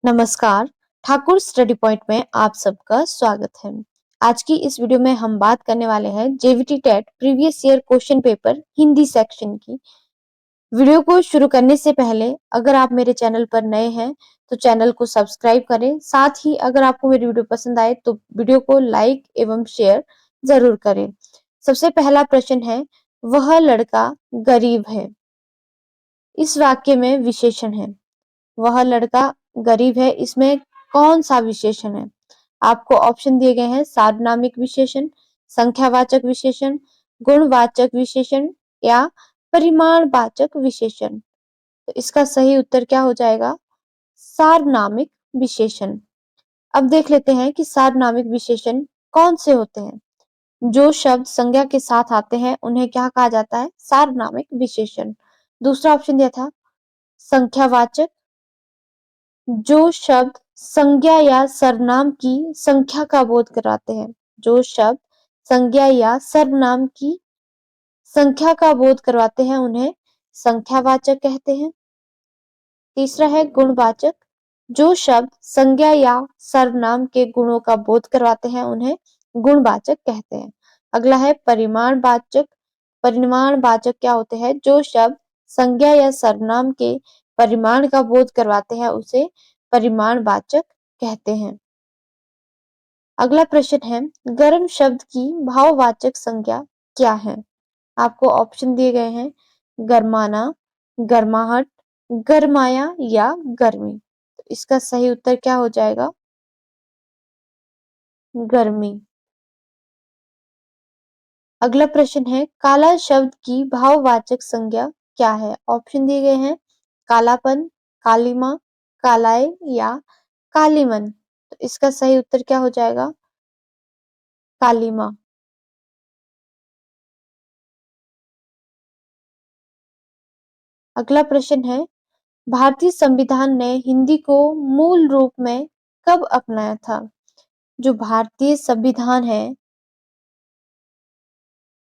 नमस्कार, Thakur study point में आप सबका स्वागत है। आज की इस वीडियो में हम बात करने वाले हैं JBT TET previous year question paper Hindi section की। वीडियो को शुरू करने से पहले अगर आप मेरे चैनल पर नए हैं तो चैनल को सब्सक्राइब करें। साथ ही अगर आपको मेरी वीडियो पसंद आए तो वीडियो को लाइक एवं शेयर जरूर करें। सबसे पहला प्रश्न है, वह लड़का गरीब है। इस वाक्य में विशेषण है। वह लड़का गरीब है, इसमें कौन सा विशेषण है? आपको ऑप्शन दिए गए हैं सार्वनामिक विशेषण, संख्यावाचक विशेषण, गुणवाचक विशेषण या परिमाणवाचक विशेषण। तो इसका सही उत्तर क्या हो जाएगा? सार्वनामिक विशेषण। अब देख लेते हैं कि सार्वनामिक विशेषण कौन से होते हैं। जो शब्द संज्ञा के साथ आते हैं उन्हें क्या कहा जाता है? सार्वनामिक विशेषण। दूसरा ऑप्शन दिया था संख्यावाचक। जो शब्द संज्ञा या सर्वनाम की संख्या का बोध कराते हैं। जो शब्द संज्ञा या सर्वनाम की संख्या का बोध करवाते हैं उन्हें संख्यावाचक कहते हैं। तीसरा है गुणवाचक। जो शब्द संज्ञा या सर्वनाम के गुणों का बोध करवाते हैं उन्हें गुणवाचक कहते हैं। अगला है परिमाणवाचक। परिमाणवाचक क्या होते हैं? जो शब्द संज्ञा या सर्वनाम के परिमाण का बोध करवाते हैं उसे परिमाणवाचक कहते हैं। अगला प्रश्न है, गर्म शब्द की भाववाचक संज्ञा क्या है? आपको ऑप्शन दिए गए हैं गरमाना, गर्माहट, गरमाया या गर्मी। तो इसका सही उत्तर क्या हो जाएगा? गर्मी। अगला प्रश्न है, काला शब्द की भाववाचक संज्ञा क्या है? ऑप्शन दिए गए हैं कालापन, कालिमा, कालाय या कालीमन। तो इसका सही उत्तर क्या हो जाएगा? कालिमा। अगला प्रश्न है, भारतीय संविधान ने हिंदी को मूल रूप में कब अपनाया था? जो भारतीय संविधान है,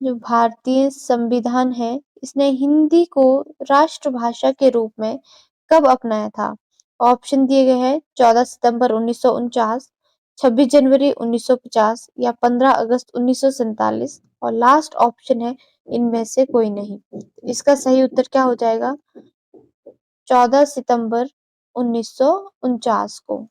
जो भारतीय संविधान है, इसने हिंदी को राष्ट्रभाषा के रूप में कब अपनाया था? ऑप्शन दिए गए हैं 14 सितंबर 1949, 26 जनवरी 1950 या 15 अगस्त 1947 और लास्ट ऑप्शन है इनमें से कोई नहीं। इसका सही उत्तर क्या हो जाएगा? 14 सितंबर 1949 को।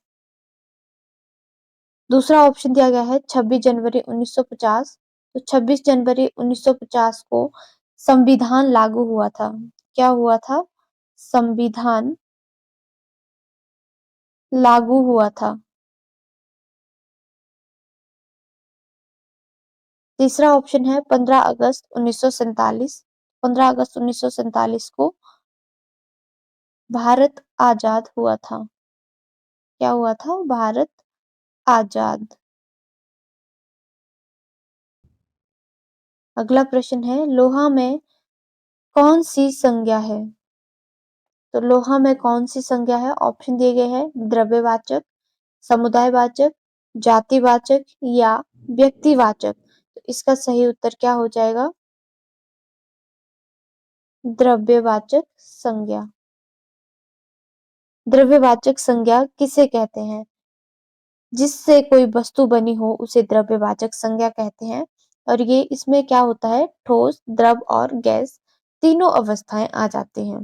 दूसरा ऑप्शन दिया गया है 26 जनवरी 1950। तो 26 जनवरी 1950 को संविधान लागू हुआ था। क्या हुआ था? संविधान लागू हुआ था। तीसरा ऑप्शन है 15 अगस्त 1947। 15 अगस्त 1947 को भारत आजाद हुआ था। क्या हुआ था? भारत आजाद। अगला प्रश्न है, लोहा में कौन सी संज्ञा है? तो लोहा में कौन सी संज्ञा है? ऑप्शन दिए गए हैं द्रव्यवाचक, समुदायवाचक, जातिवाचक या व्यक्तिवाचक। तो इसका सही उत्तर क्या हो जाएगा? द्रव्यवाचक संज्ञा। द्रव्यवाचक संज्ञा किसे कहते हैं? जिससे कोई वस्तु बनी हो उसे द्रव्यवाचक संज्ञा कहते हैं। और ये इसमें क्या होता है? ठोस, द्रव और गैस तीनों अवस्थाएं आ जाती हैं।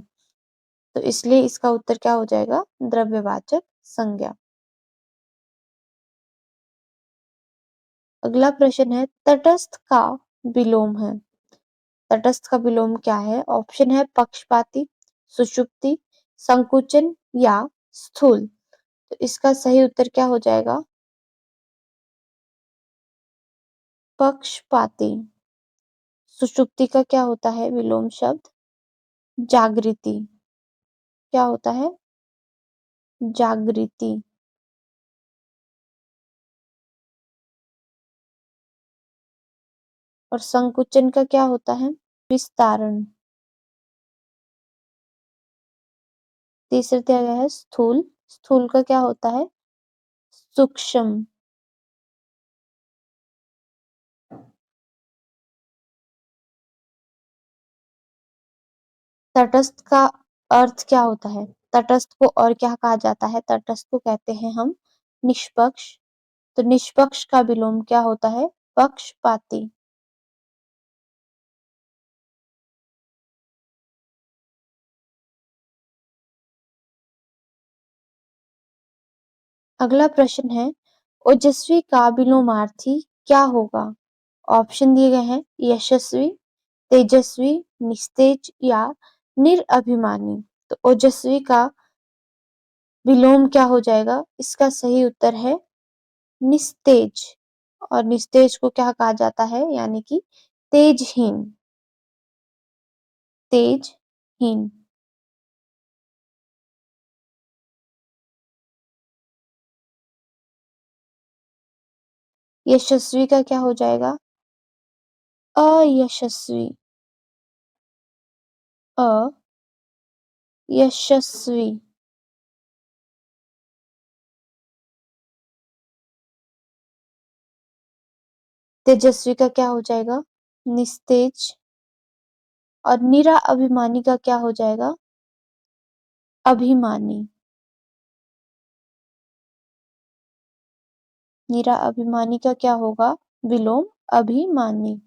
तो इसलिए इसका उत्तर क्या हो जाएगा? द्रव्यवाचक संज्ञा। अगला प्रश्न है, तटस्थ का विलोम है। तटस्थ का विलोम क्या है? ऑप्शन है पक्षपाती, सुषुप्ति, संकुचन या स्थूल। तो इसका सही उत्तर क्या हो जाएगा? पक्षपाती। सुषुप्ति का क्या होता है विलोम शब्द? जागृति। क्या होता है? जागृति। और संकुचन का क्या होता है? विस्तारण। तीसरा दिया गया है स्थूल। स्थूल का क्या होता है? सूक्ष्म। तटस्थ का अर्थ क्या होता है? तटस्थ को और क्या कहा जाता है? तटस्थ को कहते हैं हम निष्पक्ष। तो निष्पक्ष का विलोम क्या होता है? पक्षपाती। अगला प्रश्न है, ओजस्वी का विलोमार्थी क्या होगा? ऑप्शन दिए गए हैं यशस्वी, तेजस्वी, निस्तेज या निरअभिमानी। तो ओजस्वी का विलोम क्या हो जाएगा? इसका सही उत्तर है निस्तेज। और निस्तेज को क्या कहा जाता है? यानी कि तेजहीन। तेजहीन। यशस्वी का क्या हो जाएगा? अयशस्वी। अयशस्वी। तेजस्वी का क्या हो जाएगा? निस्तेज। और निरा अभिमानी का क्या हो जाएगा? अभिमानी। निरा अभिमानी का क्या होगा? विलोम अभिमानी।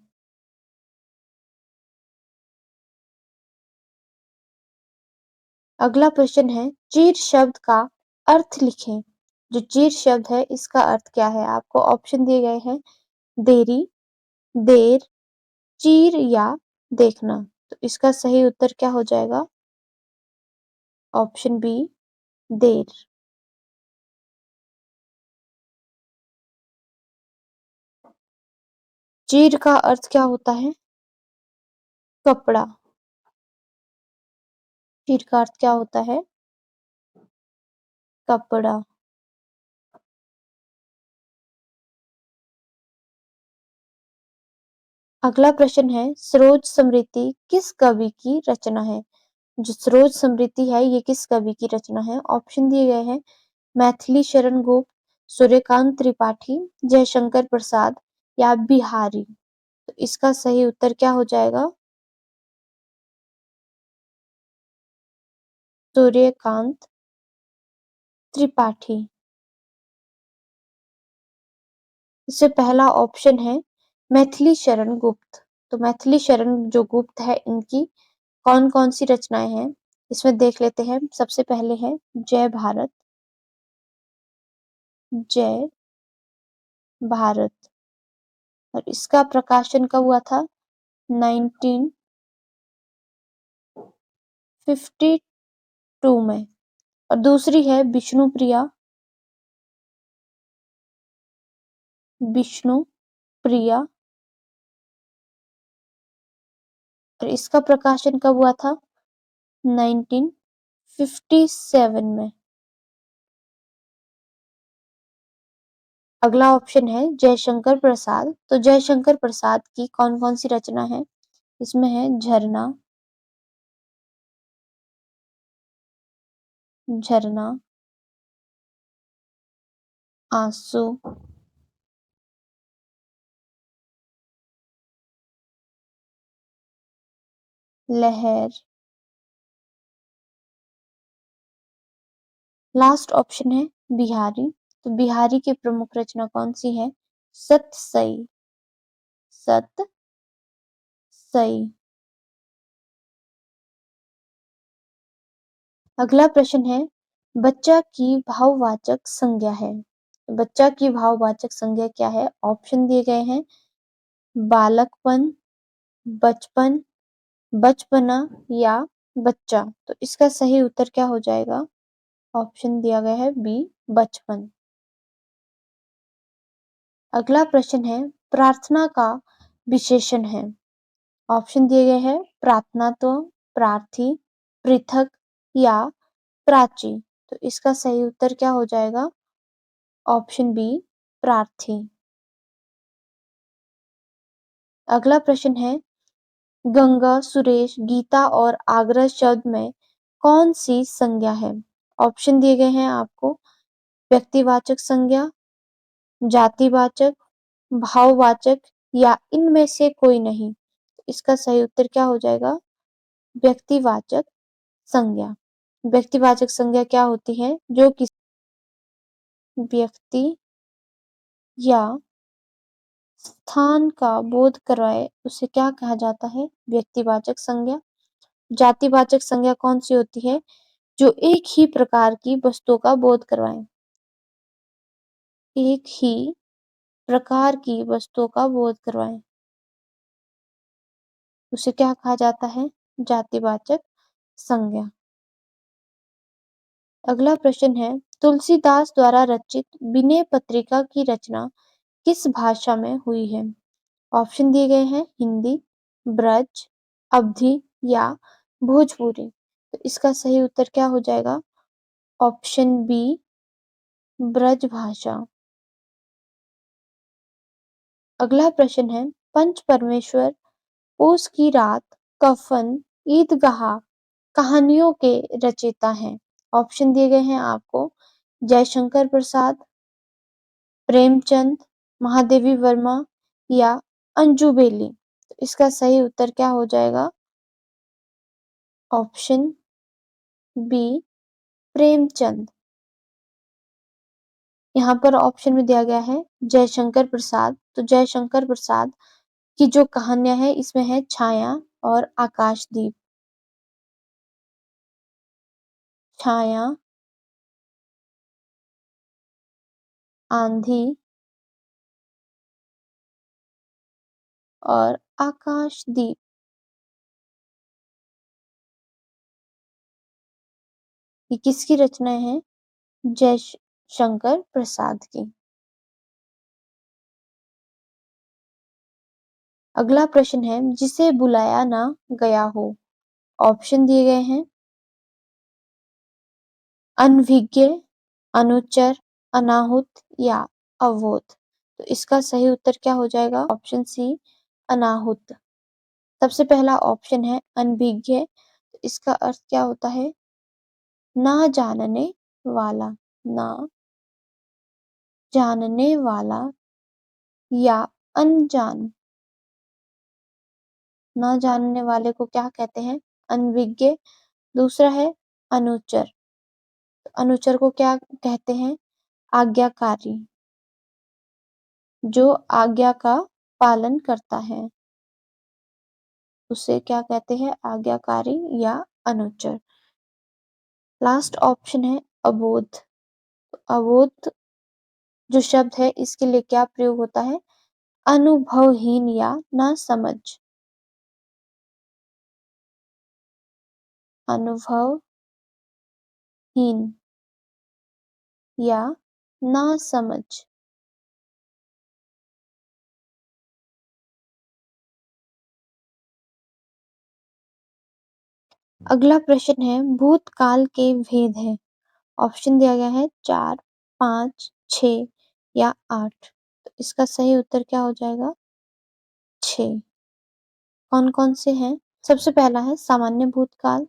अगला प्रश्न है, चीर शब्द का अर्थ लिखें। जो चीर शब्द है इसका अर्थ क्या है? आपको ऑप्शन दिए गए हैं देरी, देर, चीर या देखना। तो इसका सही उत्तर क्या हो जाएगा? ऑप्शन बी, देर। चीर का अर्थ क्या होता है? कपड़ा। चीर का अर्थ क्या होता है? कपड़ा। अगला प्रश्न है, सरोज समृद्धि किस कवि की रचना है? जो सरोज समृद्धि है ये किस कवि की रचना है? ऑप्शन दिए गए हैं मैथिली शरण गुप्त, सूर्यकांत त्रिपाठी, जयशंकर प्रसाद या बिहारी। तो इसका सही उत्तर क्या हो जाएगा? सूर्यकांत त्रिपाठी। इससे पहला ऑप्शन है मैथिली शरण गुप्त। तो मैथिली शरण जो गुप्त है इनकी कौन कौन सी रचनाएं हैं इसमें देख लेते हैं। सबसे पहले है जय भारत। जय भारत। और इसका प्रकाशन कब हुआ था? 1952 में। और दूसरी है विष्णु प्रिया। विष्णु प्रिया। और इसका प्रकाशन कब हुआ था? 1957 में। अगला ऑप्शन है जयशंकर प्रसाद। तो जयशंकर प्रसाद की कौन कौन सी रचना है? इसमें है झरना। झरना, आंसू, लहर। लास्ट ऑप्शन है बिहारी। तो बिहारी की प्रमुख रचना कौन सी है? सतसई। सतसई। अगला प्रश्न है, बच्चा की भाववाचक संज्ञा है। बच्चा की भाववाचक संज्ञा क्या है? ऑप्शन दिए गए हैं बालकपन, बचपन, बचपना या बच्चा। तो इसका सही उत्तर क्या हो जाएगा? ऑप्शन दिया गया है बी, बचपन। अगला प्रश्न है, प्रार्थना का विशेषण है। ऑप्शन दिए गए हैं प्रार्थनात्व, प्रार्थी, पृथक या प्राची। तो इसका सही उत्तर क्या हो जाएगा? ऑप्शन बी, प्रार्थी। अगला प्रश्न है, गंगा, सुरेश, गीता और आग्रह शब्द में कौन सी संज्ञा है? ऑप्शन दिए गए हैं आपको व्यक्तिवाचक संज्ञा, जातिवाचक, भाववाचक या इनमें से कोई नहीं। इसका सही उत्तर क्या हो जाएगा? व्यक्तिवाचक संज्ञा। व्यक्तिवाचक संज्ञा क्या होती है? जो किसी व्यक्ति या स्थान का बोध कराए उसे क्या कहा जाता है? व्यक्तिवाचक संज्ञा। जातिवाचक संज्ञा कौन सी होती है? जो एक ही प्रकार की वस्तुओं का बोध करवाए। एक ही प्रकार की वस्तुओं का बोध करवाए उसे क्या कहा जाता है? जातिवाचक संज्ञा। अगला प्रश्न है, तुलसीदास द्वारा रचित विनय पत्रिका की रचना किस भाषा में हुई है? ऑप्शन दिए गए हैं हिंदी, ब्रज, अवधी या भोजपुरी। तो इसका सही उत्तर क्या हो जाएगा? ऑप्शन बी, ब्रज भाषा। अगला प्रश्न है, पंच परमेश्वर, पूस की रात, कफन, ईदगाह कहानियों के रचयिता हैं। ऑप्शन दिए गए हैं आपको, जयशंकर प्रसाद, प्रेमचंद, महादेवी वर्मा या अंजू बेली। तो इसका सही उत्तर क्या हो जाएगा? Option B, Premchand. यहाँ पर ऑप्शन में दिया गया है जयशंकर प्रसाद। तो जयशंकर प्रसाद की जो कहानियां है इसमें है छाया और आकाशदीप। छाया, आंधी और आकाशदीप। ये किसकी रचनाएं हैं? जयशंकर प्रसाद की। अगला प्रश्न है, जिसे बुलाया ना गया हो। ऑप्शन दिए गए हैं अनभिज्ञ, अनुचर, अनाहुत या अवोध। तो इसका सही उत्तर क्या हो जाएगा? ऑप्शन सी, अनाहुत। सबसे पहला ऑप्शन है अनभिज्ञ। तो इसका अर्थ क्या होता है? ना जानने वाला, ना जानने वाला या अनजान। ना जानने वाले को क्या कहते हैं? अनभिज्ञ। दूसरा है अनुचर। तो अनुचर को क्या कहते हैं? आज्ञाकारी, जो आज्ञा का पालन करता है उसे क्या कहते हैं? आज्ञाकारी या अनुचर। लास्ट ऑप्शन है अबोध। अबोध जो शब्द है इसके लिए क्या प्रयोग होता है? अनुभवहीन या ना समझ। अनुभवहीन या ना समझ। अगला प्रश्न है, भूतकाल के भेद है। ऑप्शन दिया गया है 4, 5, 6 या 8। तो इसका सही उत्तर क्या हो जाएगा? 6। कौन कौन से हैं? सबसे पहला है सामान्य भूतकाल,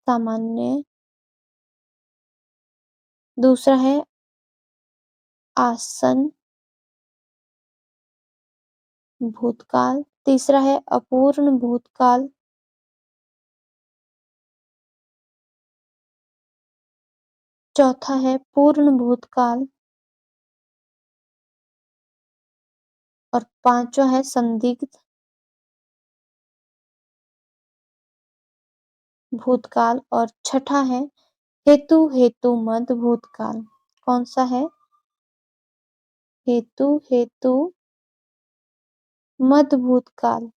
सामान्य। दूसरा है आसन भूतकाल। तीसरा है अपूर्ण भूतकाल। चौथा है पूर्ण भूतकाल और पांचवा है संदिग्ध भूतकाल और छठा है हेतु मद भूतकाल। कौन सा है? हेतु मद भूतकाल।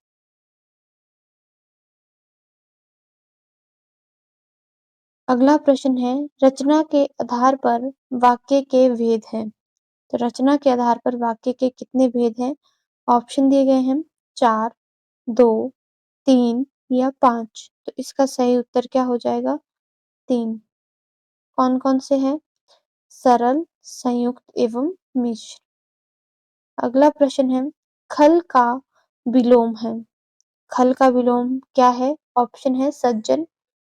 अगला प्रश्न है, रचना के आधार पर वाक्य के भेद हैं। तो रचना के आधार पर वाक्य के कितने भेद हैं? ऑप्शन दिए गए हैं 4, 2, 3 या 5। तो इसका सही उत्तर क्या हो जाएगा? 3। कौन कौन से हैं? सरल, संयुक्त एवं मिश्र। अगला प्रश्न है, खल का विलोम है। खल का विलोम क्या है? ऑप्शन है सज्जन,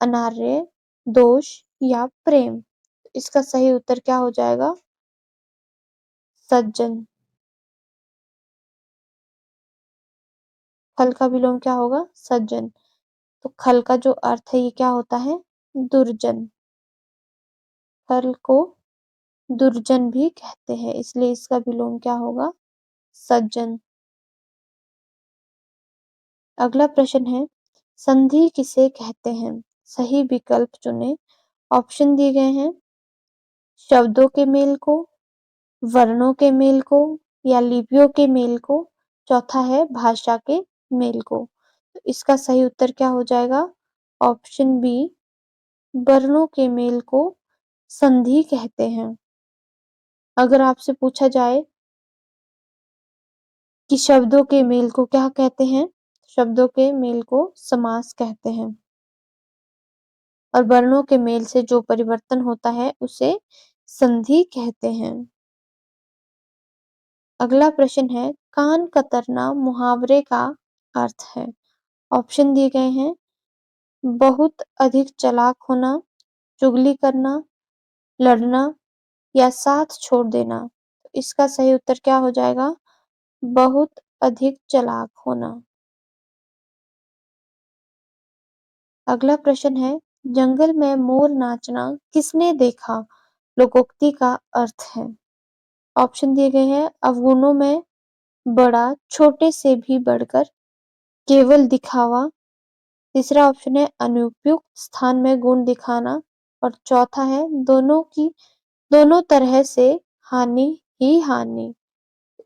अनार्य, दोष या प्रेम। इसका सही उत्तर क्या हो जाएगा? सज्जन। खल का विलोम क्या होगा? सज्जन। तो खल का जो अर्थ है ये क्या होता है? दुर्जन। खल को दुर्जन भी कहते हैं, इसलिए इसका विलोम क्या होगा? सज्जन। अगला प्रश्न है, संधि किसे कहते हैं? सही विकल्प चुनें। ऑप्शन दिए गए हैं, शब्दों के मेल को, वर्णों के मेल को, या लिपियों के मेल को, चौथा है भाषा के मेल को। तो इसका सही उत्तर क्या हो जाएगा? ऑप्शन बी, वर्णों के मेल को संधि कहते हैं। अगर आपसे पूछा जाए कि शब्दों के मेल को क्या कहते हैं? शब्दों के मेल को समास कहते हैं, और वर्णों के मेल से जो परिवर्तन होता है उसे संधि कहते हैं। अगला प्रश्न है, कान कतरना मुहावरे का अर्थ है। ऑप्शन दिए गए हैं, बहुत अधिक चालाक होना, चुगली करना, लड़ना, या साथ छोड़ देना। तो इसका सही उत्तर क्या हो जाएगा? बहुत अधिक चालाक होना। अगला प्रश्न है, जंगल में मोर नाचना किसने देखा? लोकोक्ति का अर्थ है। ऑप्शन दिए गए हैं, अवगुणों में बड़ा, छोटे से भी बढ़कर, केवल दिखावा। तीसरा ऑप्शन है अनुपयुक्त स्थान में गुण दिखाना, और चौथा है दोनों तरह से हानि ही हानि।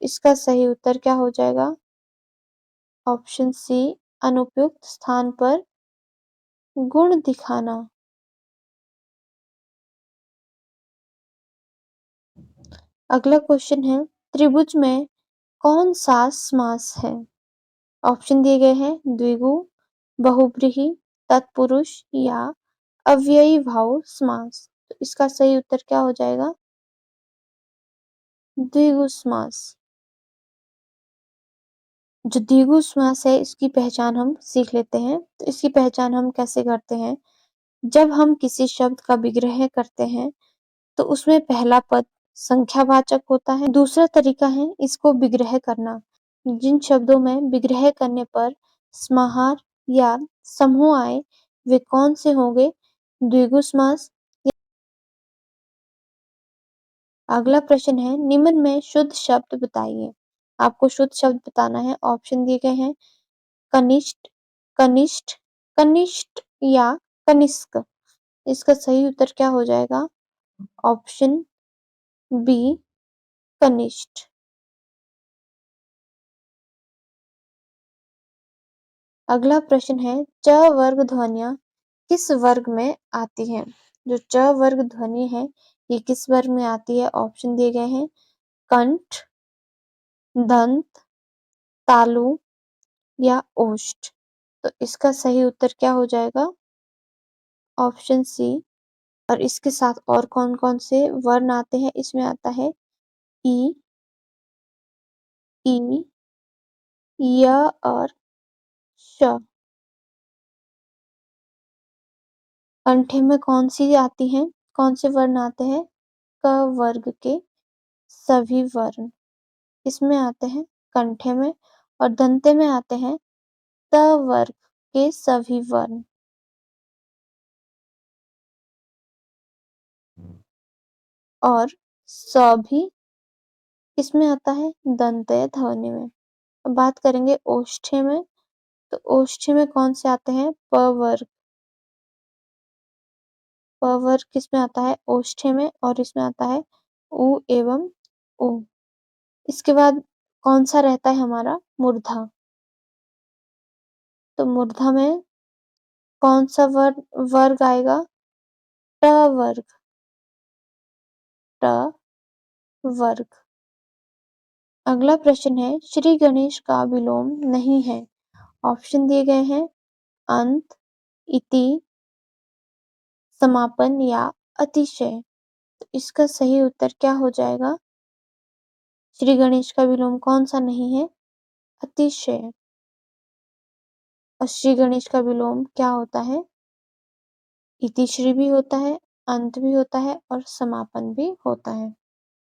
इसका सही उत्तर क्या हो जाएगा? ऑप्शन सी, अनुपयुक्त स्थान पर गुण दिखाना। अगला क्वेश्चन है, त्रिभुज में कौन सा समास है? ऑप्शन दिए गए हैं, द्विगु, बहुब्रीहि, तत्पुरुष, या अव्ययी भाव समास। तो इसका सही उत्तर क्या हो जाएगा? द्विगु समास। जो द्विगु समास है इसकी पहचान हम सीख लेते हैं। तो इसकी पहचान हम कैसे करते हैं? जब हम किसी शब्द का विग्रह करते हैं तो उसमें पहला पद संख्यावाचक होता है। दूसरा तरीका है इसको विग्रह करना। जिन शब्दों में विग्रह करने पर समाहार या समूह आए वे कौन से होंगे? द्विगु समास। अगला प्रश्न है, निम्न में शुद्ध शब्द बताइए। आपको शुद्ध शब्द बताना है। ऑप्शन दिए गए हैं, कनिष्ठ, कनिष्ठ, कनिष्ठ, या कनिष्क। इसका सही उत्तर क्या हो जाएगा? ऑप्शन बी, कनिष्ठ। अगला प्रश्न है, च वर्ग ध्वनियां किस वर्ग में आती हैं? जो च वर्ग ध्वनि है ये किस वर्ग में आती है? ऑप्शन दिए गए हैं, कंठ, दंत, तालु, या ओष्ठ। तो इसका सही उत्तर क्या हो जाएगा? Option C. और इसके साथ और कौन कौन से वर्ण आते हैं? इसमें आता है ई, ई, य, और श। कंठे में कौन सी आती हैं? कौन से वर्ण आते हैं? क वर्ग के सभी वर्ण इसमें आते हैं कंठे में, और दंते में आते हैं त वर्ग के सभी वर्ण। और स भी इसमें आता है दंतय ध्वनि में। अब बात करेंगे ओष्ठ्य में। तो ओष्ठ्य में कौन से आते हैं? प वर्ग। प वर्ग किसमें आता है? ओष्ठ्य में, और इसमें आता है उ एवं उ। इसके बाद कौन सा रहता है हमारा? मूर्धा। तो मूर्धा में कौन सा वर्ग आएगा? ट वर्ग, ट वर्ग। अगला प्रश्न है, श्री गणेश का विलोम नहीं है। ऑप्शन दिए गए हैं, अंत, इति, समापन, या अतिशय। तो इसका सही उत्तर क्या हो जाएगा? श्री गणेश का विलोम कौन सा नहीं है? अतिशय। और श्री गणेश का विलोम क्या होता है? इतिश्री भी होता है, अंत भी होता है, और समापन भी होता है।